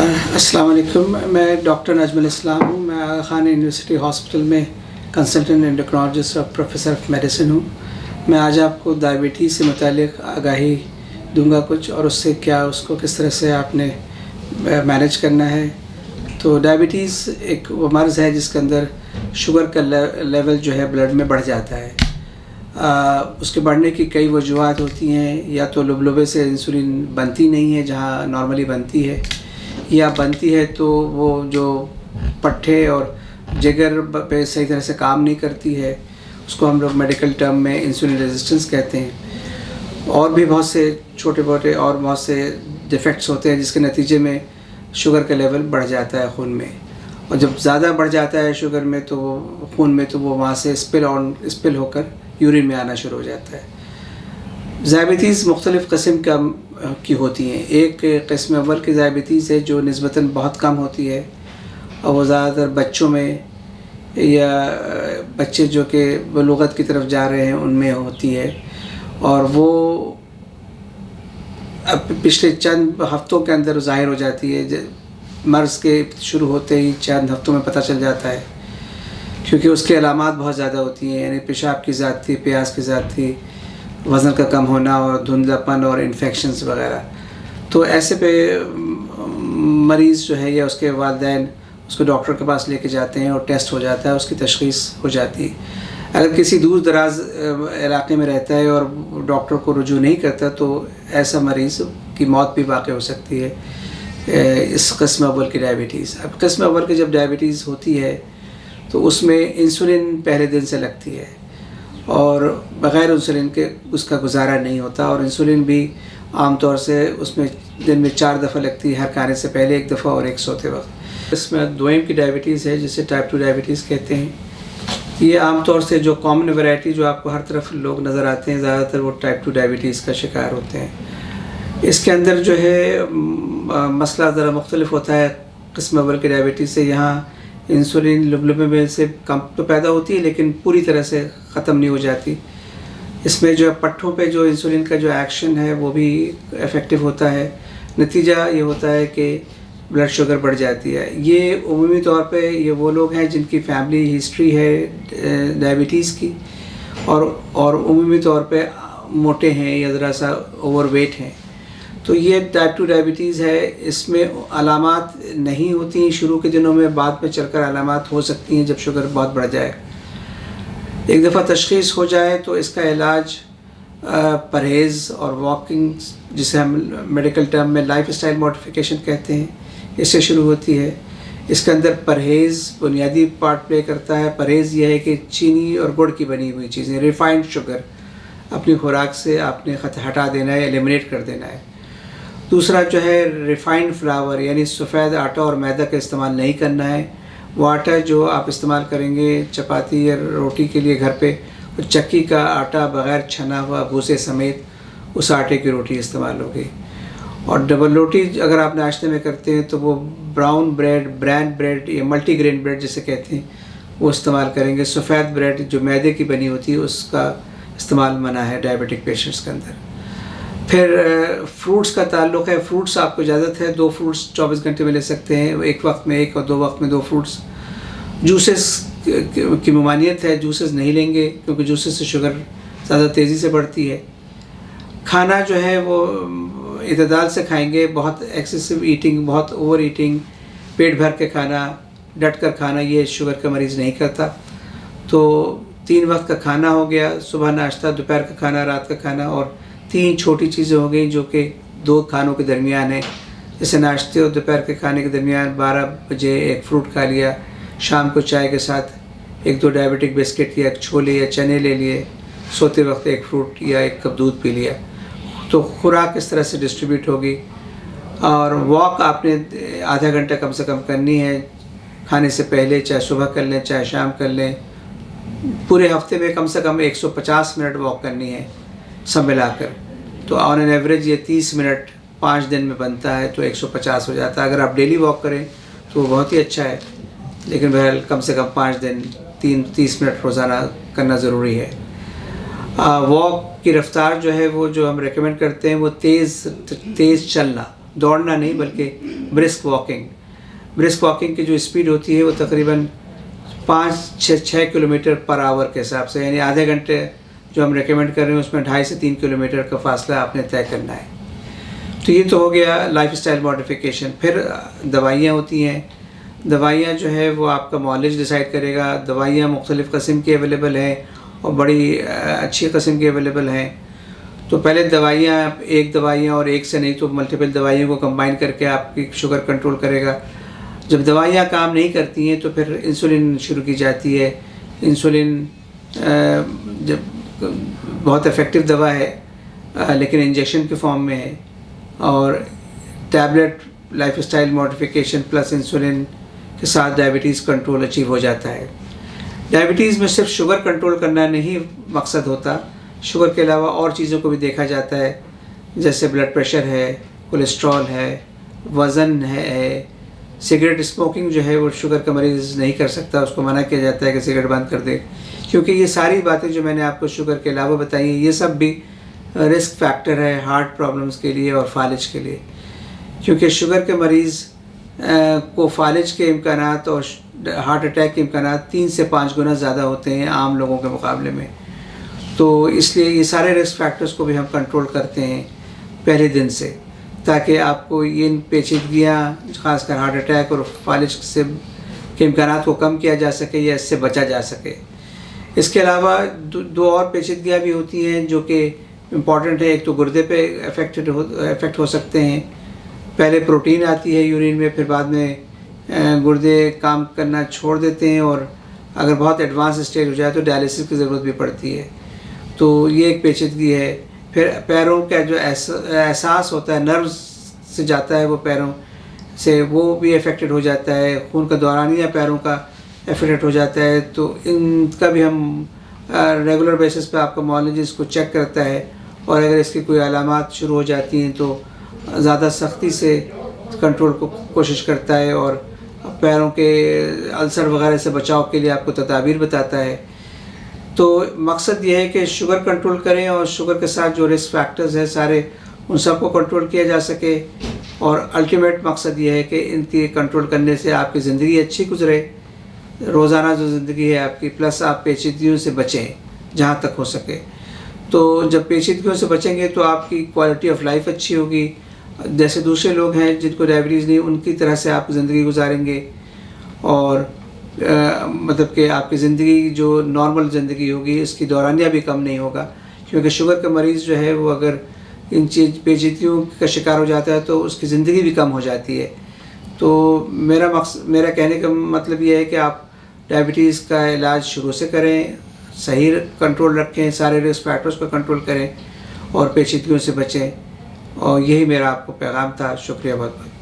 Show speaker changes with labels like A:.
A: अस्सलाम वालेकुम। मैं डॉक्टर नजमुल इस्लाम हूँ। मैं आगा खान यूनिवर्सिटी हॉस्पिटल में कंसल्टेंट एंडोक्रिनोलॉजिस्ट और प्रोफेसर ऑफ मेडिसिन हूँ। मैं आज आपको डायबिटीज़ से मुतालिक आगाही दूंगा कुछ, और उससे क्या उसको किस तरह से आपने मैनेज करना है। तो डायबिटीज़ एक वो मर्ज़ है जिसके अंदर शुगर का लेवल जो है ब्लड में बढ़ जाता है। उसके बढ़ने की कई वजूहत होती हैं। या तो लुबलुबे से इंसुलिन बनती नहीं है जहाँ नॉर्मली बनती है, या बनती है तो वो जो पट्ठे और जिगर पे सही तरह से काम नहीं करती है, उसको हम लोग मेडिकल टर्म में इंसुलिन रेजिस्टेंस कहते हैं। और भी बहुत से छोटे मोटे और बहुत से डिफेक्ट्स होते हैं जिसके नतीजे में शुगर का लेवल बढ़ जाता है खून में, और जब ज़्यादा बढ़ जाता है शुगर में तो वो खून में तो वो वहाँ से स्पिल होकर यूरिन में आना शुरू हो जाता है। डायबिटीज़ मुख्तलिफ़ किस्म की होती हैं। एक किस्म अव्वल की डायबिटीज़ है जो निस्बतन बहुत कम होती है, और वो ज़्यादातर बच्चों में या बच्चे जो कि बलूगत की तरफ जा रहे हैं उनमें होती है, और वो अब पिछले चंद हफ्तों के अंदर ज़ाहिर हो जाती है। मर्ज़ के शुरू होते ही चंद हफ्तों में पता चल जाता है, क्योंकि उसकी अलामात बहुत ज़्यादा होती हैं, यानी पेशाब की ज़्यादती, प्यास की ज़्यादती, वज़न का कम होना और धुंधलापन और इन्फेक्शंस वगैरह। तो ऐसे पे मरीज़ जो है या उसके वालिदैन उसको डॉक्टर के पास लेके जाते हैं और टेस्ट हो जाता है, उसकी तशख़ीस हो जाती है। अगर किसी दूर दराज इलाके में रहता है और डॉक्टर को रुजू नहीं करता तो ऐसा मरीज़ की मौत भी वाक़ हो सकती है इस किस्म अव्वल की डायबिटीज़। अब किस्म अव्वल की जब डायबिटीज़ होती है तो उसमें इंसुलिन पहले दिन से लगती है, और बग़ैर इंसुलिन के उसका गुजारा नहीं होता। और इंसुलिन भी आम तौर से उसमें दिन में 4 दफ़ा लगती है, हर खाने से पहले 1 दफ़ा और एक सोते वक्त। इसमें दोयम की डायबिटीज़ है जिसे टाइप 2 डायबिटीज़ कहते हैं। ये आम तौर से जो कॉमन वैरायटी जो आपको हर तरफ लोग नज़र आते हैं, ज़्यादातर वो टाइप 2 डायबिटीज़ का शिकार होते हैं। इसके अंदर जो है मसला ज़रा मुख्तलिफ होता है किस्म अव्वल की डायबिटीज़ से। यहाँ इंसुलिन लुबलुबे में से कम तो पैदा होती है लेकिन पूरी तरह से ख़त्म नहीं हो जाती। इसमें जो पट्ठों पे जो इंसुलिन का जो एक्शन है वो भी इफ़ेक्टिव होता है। नतीजा ये होता है कि ब्लड शुगर बढ़ जाती है। ये उमूमी तौर पे ये वो लोग हैं जिनकी फैमिली हिस्ट्री है डायबिटीज़ की, और उमूमी तौर पे मोटे हैं या ज़रा सा ओवरवेट हैं। तो ये टाइप 2 डायबिटीज़ है। इसमें अलामात नहीं होती शुरू के दिनों में, बाद में चलकर अलामात हो सकती हैं जब शुगर बहुत बढ़ जाए। एक दफ़ा तशख़ीस हो जाए तो इसका इलाज परहेज़ और वॉकिंग, जिसे हम मेडिकल टर्म में लाइफस्टाइल मॉडिफिकेशन कहते हैं, इससे शुरू होती है। इसके अंदर परहेज़ बुनियादी पार्ट प्ले करता है। परहेज़ यह है कि चीनी और गुड़ की बनी हुई चीज़ें, रिफाइंड शुगर अपनी खुराक से आपने हटा देना है, एलिमिनेट कर देना है। दूसरा जो है रिफाइंड फ्लावर, यानी सफ़ेद आटा और मैदा का इस्तेमाल नहीं करना है। वो आटा जो आप इस्तेमाल करेंगे चपाती या रोटी के लिए घर पे, वो चक्की का आटा बग़ैर छना हुआ भूसे समेत उस आटे की रोटी इस्तेमाल होगी। और डबल रोटी अगर आप नाश्ते में करते हैं तो वो ब्राउन ब्रेड, ब्रांड ब्रेड या मल्टीग्रेन ब्रेड जिसे कहते हैं वो इस्तेमाल करेंगे। सफ़ेद ब्रेड जो मैदे की बनी होती है उसका इस्तेमाल मना है डायबिटिक पेशेंट्स के अंदर। फिर फ्रूट्स का ताल्लुक़ है। फ्रूट्स आपको इजाज़त है 2 फ्रूट्स 24 घंटे में ले सकते हैं, एक वक्त में 1 और 2 वक्त में 2 फ्रूट्स। जूसेस की ममानियत है, जूसेस नहीं लेंगे क्योंकि जूसेस से शुगर ज़्यादा तेज़ी से बढ़ती है। खाना जो है वो इतदाल से खाएंगे। बहुत एक्सेसिव ईटिंग, बहुत ओवर ईटिंग, पेट भर के खाना, डट कर खाना, ये शुगर का मरीज़ नहीं करता। तो 3 वक्त का खाना हो गया, सुबह नाश्ता, दोपहर का खाना, रात का खाना, और 3 छोटी चीज़ें हो गई जो कि 2 खानों के दरमियान है। जैसे नाश्ते और दोपहर के खाने के दरमियान 12 बजे 1 फ्रूट खा लिया, शाम को चाय के साथ 1-2 डायबिटिक बिस्किट या छोले या चने ले लिए, सोते वक्त 1 फ्रूट या 1 कप दूध पी लिया। तो खुराक इस तरह से डिस्ट्रीब्यूट होगी। और वॉक आपने आधा घंटा कम से कम करनी है खाने से पहले, चाहे सुबह कर लें चाहे शाम कर लें। पूरे हफ्ते में कम से कम 150 मिनट वॉक करनी है सब मिलाकर। तो ऑन एन एवरेज ये 30 मिनट 5 दिन में बनता है, तो 150 हो जाता है। अगर आप डेली वॉक करें तो वो बहुत ही अच्छा है, लेकिन बहरहाल कम से कम 5 दिन 30 मिनट रोज़ाना करना ज़रूरी है। वॉक की रफ़्तार जो है वो जो हम रेकमेंड करते हैं वो तेज़ चलना, دوڑنا نہیں بلکہ برسک واکنگ کی جو اسپیڈ ہوتی ہے وہ تقریباً 5-6 کلومیٹر پر آور کے حساب سے، یعنی آدھے گھنٹے جو ہم ریکمینڈ کر رہے ہیں اس میں 2.5 سے 3 کلومیٹر کا فاصلہ آپ نے طے کرنا ہے۔ تو یہ تو ہو گیا لائف اسٹائل ماڈیفیکیشن۔ پھر دوائیاں ہوتی ہیں، دوائیاں جو ہے وہ آپ کا معالج ڈیسائیڈ کرے گا۔ دوائیاں مختلف قسم کی اویلیبل ہیں اور بڑی اچھی قسم کی اویلیبل ہیں۔ تو پہلے ایک دوائیاں اور ایک سے نہیں تو ملٹیپل دوائیوں کو کمبائن کر کے آپ کی شوگر کنٹرول کرے گا۔ جب دوائیاں کام نہیں کرتی ہیں تو پھر انسولین شروع کی جاتی ہے۔ انسولین جب بہت افیکٹو دوا ہے لیکن انجیکشن کے فارم میں ہے، اور tablet life style modification plus insulin کے ساتھ ڈائبٹیز کنٹرول اچیو ہو جاتا ہے۔ ڈائبٹیز میں صرف شوگر کنٹرول کرنا نہیں مقصد ہوتا، شوگر کے علاوہ اور چیزوں کو بھی دیکھا جاتا ہے، جیسے بلڈ پریشر ہے، کولیسٹرول ہے، وزن ہے۔ سگریٹ اسموکنگ جو ہے وہ شوگر کا مریض نہیں کر سکتا، اس کو منع کیا جاتا ہے کہ سگریٹ بند کر دے، کیونکہ یہ ساری باتیں جو میں نے آپ کو شوگر کے علاوہ بتائی ہیں یہ سب بھی رسک فیکٹر ہے ہارٹ پرابلمس کے لیے اور فالج کے لیے، کیونکہ شوگر کے مریض کو فالج کے امکانات اور ہارٹ اٹیک کے امکانات 3 سے 5 گنا زیادہ ہوتے ہیں عام لوگوں کے مقابلے میں۔ تو اس لیے یہ سارے رسک فیکٹرز کو بھی ہم کنٹرول کرتے ہیں پہلے دن سے، تاکہ آپ کو یہ پیچیدگیاں خاص کر ہارٹ اٹیک اور فالج کے امکانات کو کم کیا جا سکے یا اس سے بچا جا سکے۔ اس کے علاوہ دو اور پیچیدگیاں بھی ہوتی ہیں جو کہ امپورٹنٹ ہے۔ ایک تو گردے پہ افیکٹ ہو سکتے ہیں، پہلے پروٹین آتی ہے یورین میں، پھر بعد میں گردے کام کرنا چھوڑ دیتے ہیں، اور اگر بہت ایڈوانس اسٹیج ہو جائے تو ڈائلیسس کی ضرورت بھی پڑتی ہے۔ تو یہ ایک پیچیدگی ہے۔ پھر پیروں کا جو احساس ہوتا ہے، نروز سے جاتا ہے وہ پیروں سے، وہ بھی افیکٹڈ ہو جاتا ہے۔ خون کا دورانیہ پیروں کا افیکٹڈ ہو جاتا ہے، تو ان کا بھی ہم ریگولر بیسس پہ آپ کا معالج اس کو چیک کرتا ہے، اور اگر اس کی کوئی علامات شروع ہو جاتی ہیں تو زیادہ سختی سے کنٹرول کو کوشش کرتا ہے، اور پیروں کے السر وغیرہ سے بچاؤ کے لیے آپ کو تدابیر بتاتا ہے۔ تو مقصد یہ ہے کہ شوگر کنٹرول کریں، اور شوگر کے ساتھ جو رسک فیکٹرز ہیں سارے ان سب کو کنٹرول کیا جا سکے، اور الٹیمیٹ مقصد یہ ہے کہ ان کی کنٹرول کرنے سے آپ کی زندگی اچھی گزرے، روزانہ جو زندگی ہے آپ کی، پلس آپ پیچیدگیوں سے بچیں جہاں تک ہو سکے۔ تو جب پیچیدگیوں سے بچیں گے تو آپ کی کوالٹی آف لائف اچھی ہوگی، جیسے دوسرے لوگ ہیں جن کو ڈائبٹیز نہیں ان کی طرح سے آپ زندگی گزاریں گے، اور مطلب کہ آپ کی زندگی جو نارمل زندگی ہوگی اس کی دورانیہ بھی کم نہیں ہوگا، کیونکہ شوگر کا مریض جو ہے وہ اگر ان پیچیدگیوں کا شکار ہو جاتا ہے تو اس کی زندگی بھی کم ہو جاتی ہے۔ تو میرا کہنے کا مطلب یہ ہے کہ آپ ڈائبٹیز کا علاج شروع سے کریں، صحیح کنٹرول رکھیں، سارے رسک فیکٹرز کو کنٹرول کریں اور پیچیدگیوں سے بچیں، اور یہی میرا آپ کو پیغام تھا۔ شکریہ بہت بہت۔